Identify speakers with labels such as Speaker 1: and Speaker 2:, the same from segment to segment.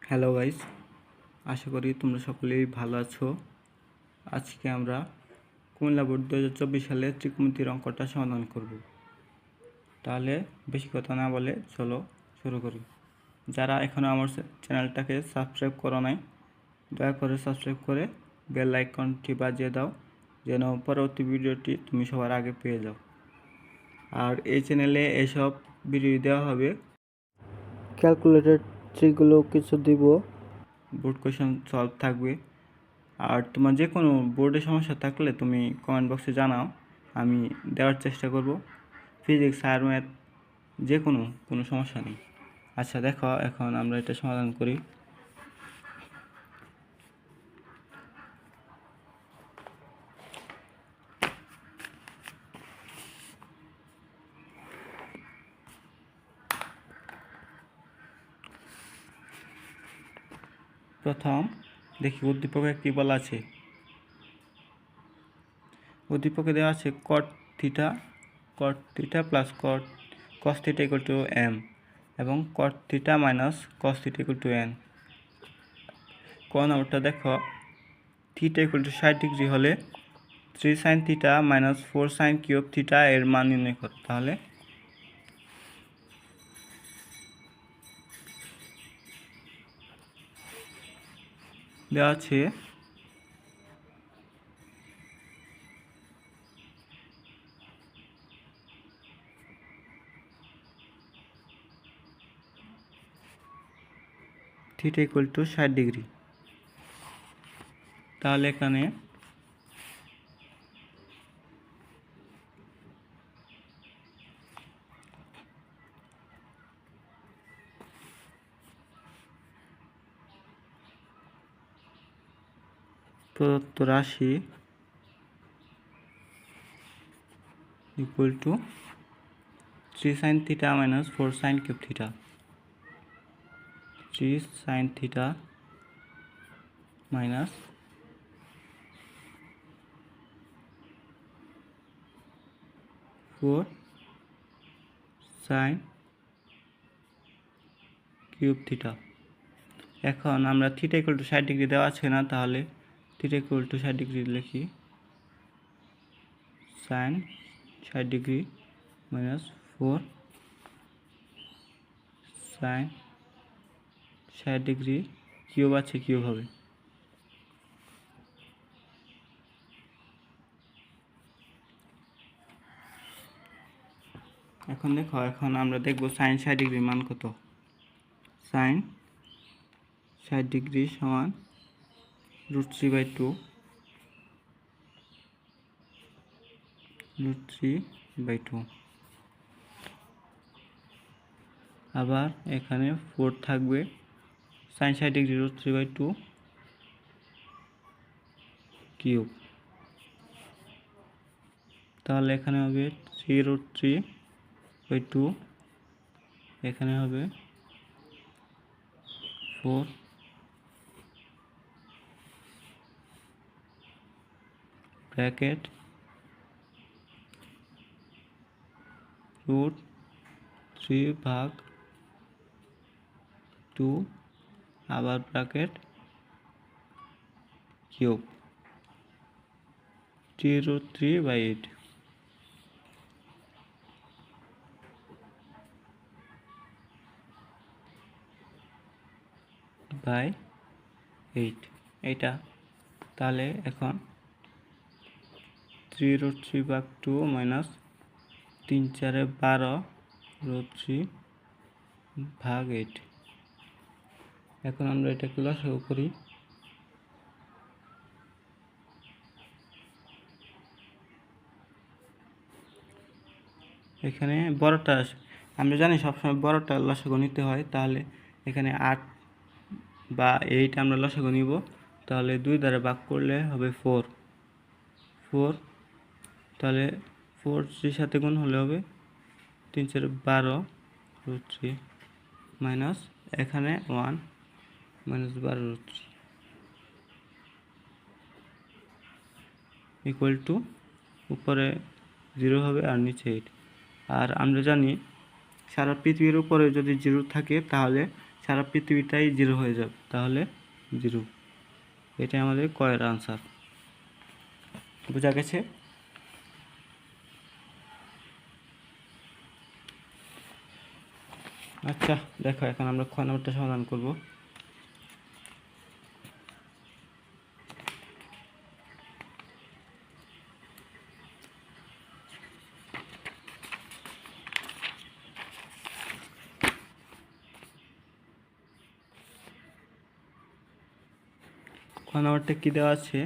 Speaker 1: Hello guys, আশা করি তোমরা সকলেই ভালো আছো। আজকে আমরা কুমিল্লা বোর্ড 2024 সালে ত্রিকোণমিতির অঙ্কটা সমাধান করব। তাহলে বেশি কথা না বলে চলো শুরু করি। যারা এখনও আমার চ্যানেলটাকে সাবস্ক্রাইব করো নাই, দয়া করে সাবস্ক্রাইব করে বেল আইকনটি বাজিয়ে দাও, যেন পরবর্তী ভিডিওটি তুমি সবার আগে পেয়ে যাও। আর এই চ্যানেলে এসব ভিডিও দেওয়া হবে, ক্যালকুলেটেড ট্রিকগুলো কিছু দিব, বোর্ড কোয়েশ্চেন সলভ থাকবে। আর তোমার যে কোনো বোর্ডে সমস্যা থাকলে তুমি কমেন্ট বক্সে জানাও, আমি দেওয়ার চেষ্টা করব। ফিজিক্স আর ম্যাথ যে কোনো সমস্যা নেই। আচ্ছা দেখো, এখন আমরা এটা সমাধান করি। প্রথম দেখি উদ্দীপকে কী বলা আছে। উদ্দীপকে দেওয়া আছে cot theta plus cos theta equal to M এবং cot theta minus cos theta equal to N. ক নম্বরটা দেখো, থিটা ইকুয়াল টু 60 ডিগ্রি হলে 3 sine theta minus 4 sine cube theta এর মান নির্ণয় করো। তাহলে দেওয়া আছে থিটা ইকুয়াল টু 60 ডিগ্রি। তাহলে এখানে প্রদত্ত রাশি equal to 3 sine theta minus 4 sine cube theta. 3 sine theta minus 4 sine cube theta. এখন আমরা থিটা ইকুয়াল টু 60 ডিগ্রি দেওয়া আছে না, তাহলে থিটা ইকুয়াল টু 60 ডিগ্রি লিখি। Sine 60 degree minus 4 sine 60 degree cube আছে, কিউব হবে। এখন দেখো, এখন আমরা দেখব সাইন 60 ডিগ্রির মান কত। সাইন 60 ডিগ্রি সমান √3/2 √3/2। আবার এখানে 4 থাকবে, সাইন 60 ডিগ্রি √3/2 কিউব। তাহলে এখানে হবে 3√3/2, এখানে হবে 4 ব্র্যাকেট √3/2 আবার ব্র্যাকেট কিউব 3√3/8। বাই 8 এইটা। তাহলে এখন 3√3/2 মাইনাস 3 4 12 √3/8। এখন আমরা এটাকে লসাগু করি। এখানে বড়টা আমরা জানি সবসময় বড়টা লসাগু নিতে হয়, তাহলে এখানে 8 বা 8 আমরা লসাগু নিব। তাহলে 2 দ্বারা ভাগ করলে হবে 4। তাহলে 4 3 সাথে গুণ হলে হবে 3 4 12 √3 মাইনাস এখানে 1 মাইনাস 12 √3 ইকুয়াল টু উপরে 0 হবে আর নিচে 8। আর আমরা জানি সারা পৃথিবীর উপরে যদি 0 থাকে তাহলে সারা পৃথিবীটাই জিরো হয়ে যাবে, তাহলে জিরো। এটাই আমাদের কয়ের আনসার। বোঝা গেছে? আচ্ছা দেখো, এখন আমরা খ নম্বরটা সমাধান করব। খ নম্বরটা কী দেওয়া আছে?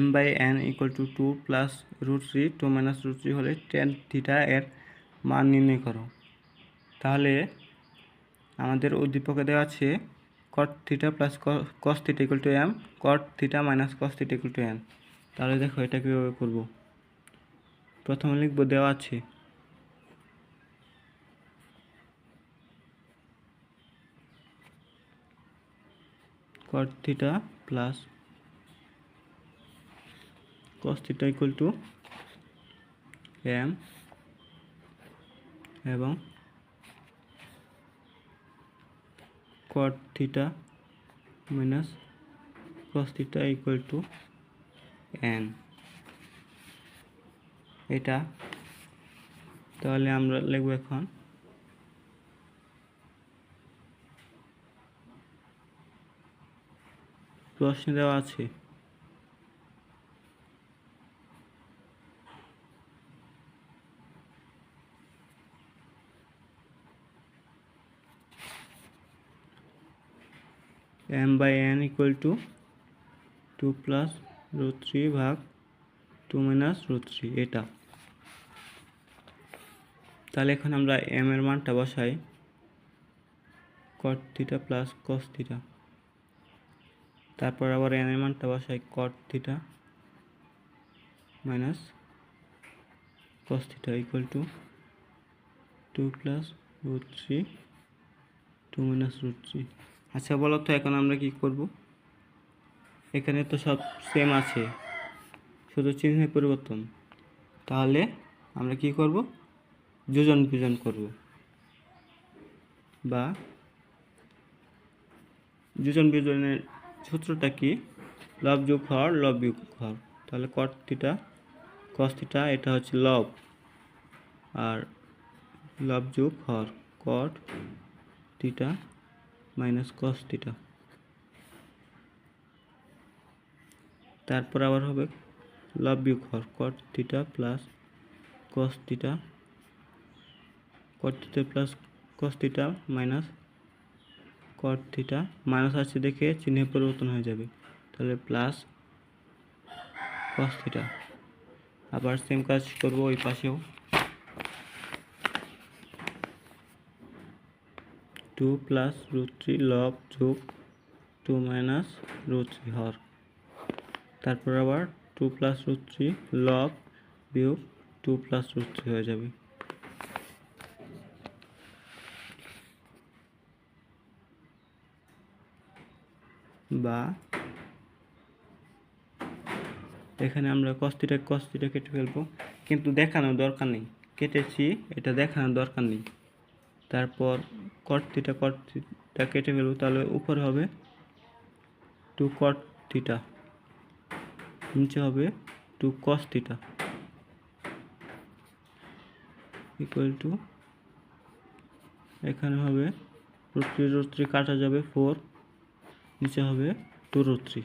Speaker 1: m/n = 2 প্লাস √3 2 মাইনাস √3 হলে tan থিটা এর মান নির্ণয় করো। তাহলে আমাদের উদ্দীপকে দেওয়া আছে cot theta plus cos theta = m, cot theta minus cos theta = n। তাহলে দেখো এটা কীভাবে করব। প্রথমে লিখব, দেওয়া আছে cot theta plus cos theta = m এবং cot theta minus cos theta = n। এটা তাহলে আমরা লিখব, এখন প্রশ্নে দেওয়া আছে m/n = 2 প্লাস √3 ভাগ 2 মাইনাস √3 এটা। তাহলে এখন আমরা m এর মানটা বসাই, cot theta plus cos theta. তারপর আবার n এর মানটা বসাই, cot theta minus cos theta = 2 plus √3 2 minus √3। আচ্ছা বলো তো, এখন আমরা কি করব? এখানে তো সব সেম আছে, শুধু চিহ্নের পরিবর্তন। তাহলে আমরা কি করব? যোজন বিয়োজন করব, বা যোজন বিয়োজনের সূত্রটা কি? লব যোগ হর, লব বিয়োগ হর। তাহলে cot থিটা cos থিটা এটা হচ্ছে লব, আর লব যোগ হর cot theta minus cos theta. তারপর আবার হবে লব বিয়োগ হর cot theta plus cos theta, cot theta plus cos theta minus cot theta, minus আছে দেখে চিহ্নের পরিবর্তন হয়ে যাবে, তাহলে প্লাস cos থিটা। আবার সেম কাজ করব ওই পাশেও, 2 প্লাস √3 লব যোগ 2 মাইনাস √3 হর। তারপর আবার 2 প্লাস √3 লব বিয়োগ 2 প্লাস √3 হয়ে যাবে। বা এখানে আমরা cos থিটা কেটে ফেলবো, কিন্তু দেখানোর দরকার নেই, কেটেছি এটা দেখানোর দরকার নেই। তারপর cot থিটা কেটে ফেলবো, তাহলে উপরে হবে 2 cot থিটা, নিচে হবে 2 cos থিটা = এখানে হবে √3 কাটা যাবে 4, নিচে হবে 2√3।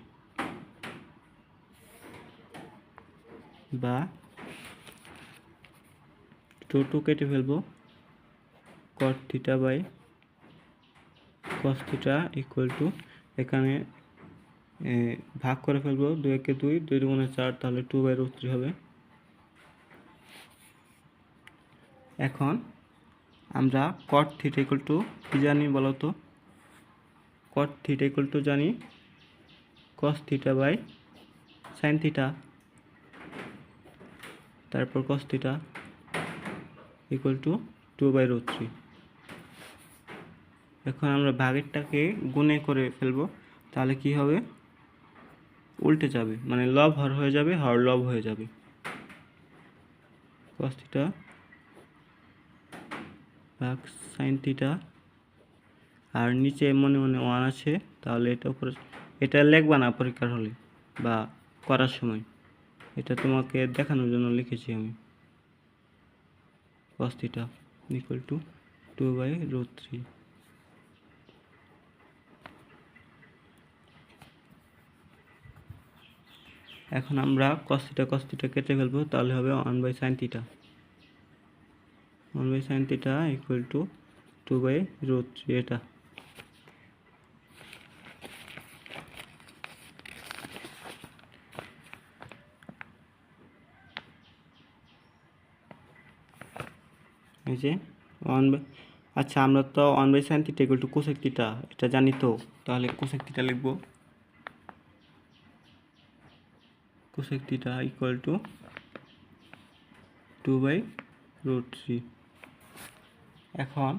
Speaker 1: বা 2 কেটে ফেলবো, cot theta by cos theta = এখানে ভাগ করে ফেলবো, 2 একে 2, 2 দুগুণে 4, তাহলে 2/√3 হবে। এখন আমরা cot থিটা কি জানি বলো তো? cot থিটা জানি cos theta by sin theta, তারপর cos থিটা = 2/√3। এখন আমরা ভাগেরটাকে গুণে করে ফেলবো, তাহলে কি হবে? উল্টে যাবে, মানে লব হর হয়ে যাবে, হর লব হয়ে যাবে। cos থিটা ভাগ sin থিটা আর নিচে মনে মনে 1 আছে, তাহলে এটা উপরে এটা লিখবা না পরীক্ষার হলে বা করার সময়, এটা তোমাকে দেখানোর জন্য লিখেছি আমি। cos theta equal to 2/√3। এখন আমরা cos theta কেটে ফেলবো, তাহলে হবে 1/sin theta। 1/sin theta equal to 2/√3 এটা। এই যে আচ্ছা, আমরা তো 1/sin theta equal to cosec theta এটা জানি তো, তাহলে cosec theta লিখবো। cosec theta equal to 2/√3। এখন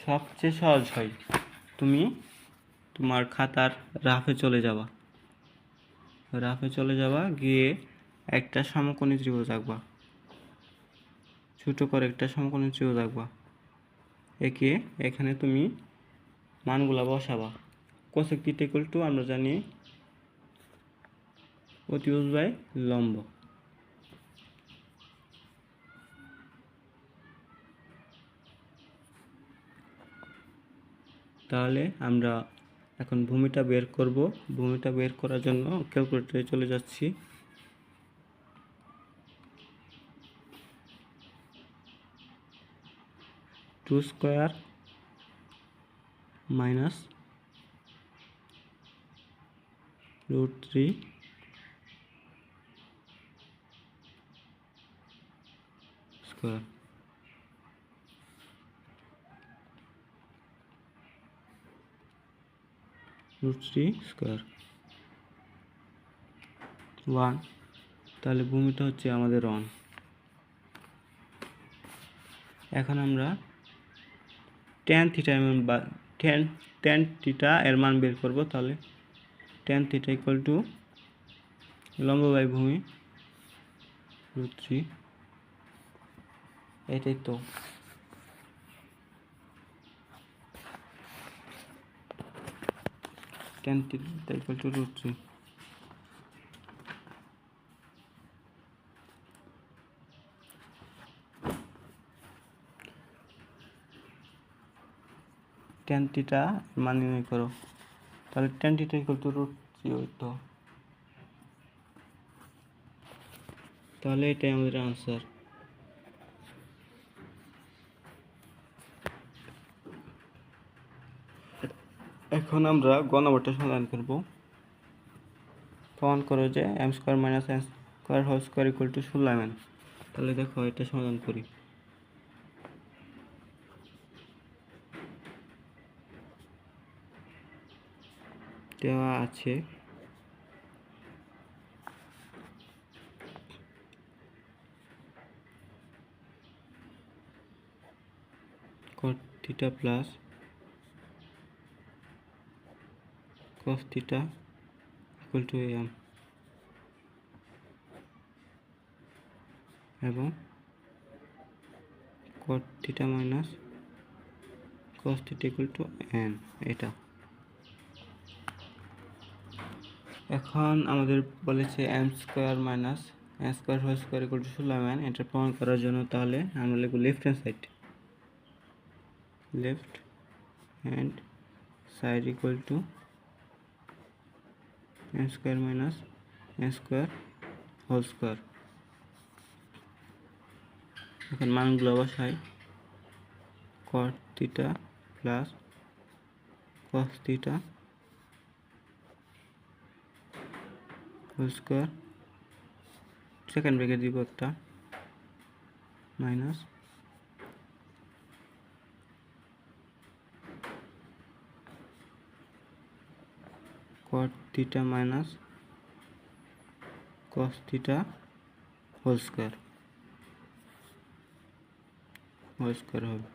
Speaker 1: সবচেয়ে সহজ হয়, তুমি তোমার খাতার রাফে চলে যাবা, গিয়ে একটা সমকোণী ত্রিভুজ আঁকবা, ছোটো করে একটা সমকোণী ত্রিভুজ আঁকবা, একে এখানে তুমি মানগুলা বসাবা। cosec theta equal to আমরা জানি অতিভুজ বাই লম্ব। তাহলে আমরা এখন ভূমিটা বের করব। ভূমিটা বের করার জন্য ক্যালকুলেটরে চলে যাচ্ছি। Two square minus √3 square √3 square 1। তাহলে ভূমিটা হচ্ছে আমাদের 1। এখন আমরা tan থিটা এর মান বের করব। তাহলে tan থিটা ইকুয়াল টু লম্ব বাই ভূমি √3, এটাই তো। tan theta equal two √3। tan theta মান নির্ণয় করো। তাহলে tan থিটা ইকুয়াল টু √3 হইতো। তাহলে এটাই আমাদের আনসার। এখন আমরা গ নম্বরটা সমাধান করব। প্রমাণ করো যে m² - n² whole square equal to 16 mm। তাহলে দেখো এটা সমাধান করি। দেওয়া আছে cot theta plus cos theta equal to am এবং cot theta minus cos theta equal to n এটা। এখন আমাদের বলেছে m² - n² whole square equal to 16 mm। এটা প্রমাণ করার জন্য তাহলে আমরা লিখব left hand side equal to m² - n² whole square. এখন মানগুলো বসাই। cot theta plus cos theta whole square, second bracket দিব একটা, minus cot theta minus cos theta whole square হবে।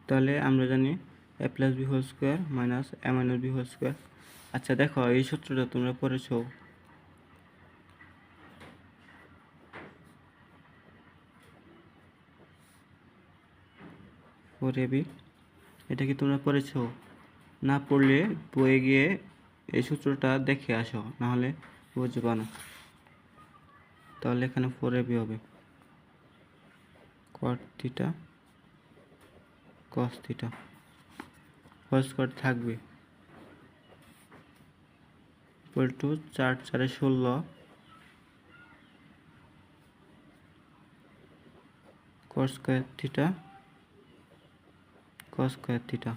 Speaker 1: তাহলে আমরা জানি a plus b whole square minus a minus b whole square. আচ্ছা দেখো, এই সূত্রটা তোমরা পড়েছো। 4ab। এটা কি তোমরা পড়েছো? না পড়লে বইয়ে গিয়ে এই সূত্রটা দেখে আসো, নাহলে বুঝবা না। তাহলে এখানে 4ab হবে cot থিটা cos থিটা, হোল স্কোয়ার থাকবে equal to 4 4 16 cos square theta cos square theta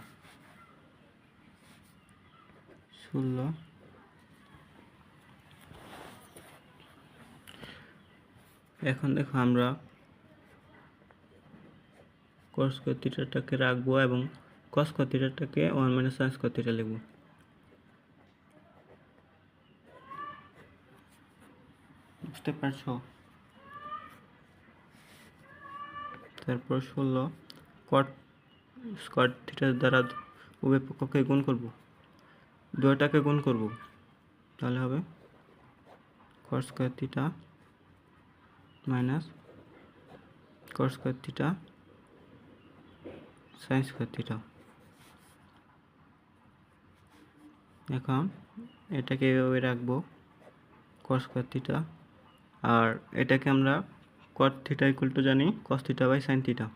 Speaker 1: 16। এখন দেখো আমরা cos স্কোয়ার থিটাটাকে রাখবো এবং cos স্কোয়ার থিটাটাকে 1 - sin স্কোয়ার থিটা লিখবো। বুঝতে পারছো? তারপর 16 cot স্কোয়ার থিটার দ্বারা উভয় পক্ষকে গুণ করব, দুটাকে গুণ করব, তাহলে হবে cos square theta minus cos square theta sin square theta. এখন এটাকে এভাবে রাখবো cos স্কোয়ার থিটা, আর এটাকে আমরা cot থিটা ইকুয়াল টু জানি cos theta by sin theta.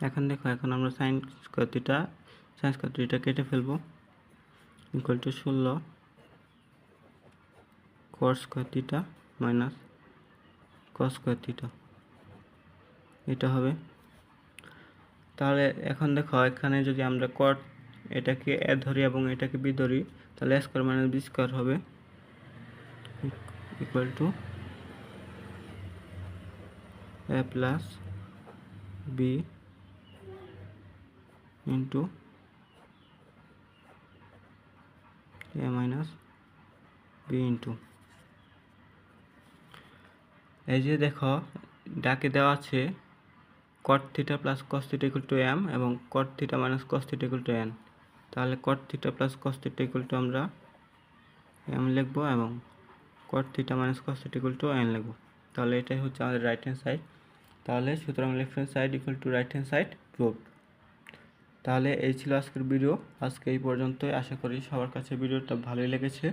Speaker 1: এখন দেখো, এখন আমরা sin স্কোয়ার থিটা কেটে ফেলবো, equal to 16 cos square theta minus cos square theta, এটা হবে। তাহলে এখন দেখো, এখানে যদি আমরা cot এটাকে a ধরি এবং এটাকে b ধরি, তাহলে a square minus b square হবে equal to a plus b into a minus b into, এই যে দেখো ডাকে দেওয়া আছে cot theta plus cos theta equal to m এবং cot theta minus cos theta equal to n। তাহলে cot theta plus cos theta equal to আমরা m লিখবো এবং cot theta minus cos theta equal to n লিখবো। তাহলে এটাই হচ্ছে আমাদের রাইট হ্যান্ড সাইড। তাহলে সুতরাং left hand side equal two right hand side proved. তাহলে এই ছিল আজকের ভিডিও। আজকে এই পর্যন্তই। আশা করি সবার কাছে ভিডিওটা ভালোই লেগেছে।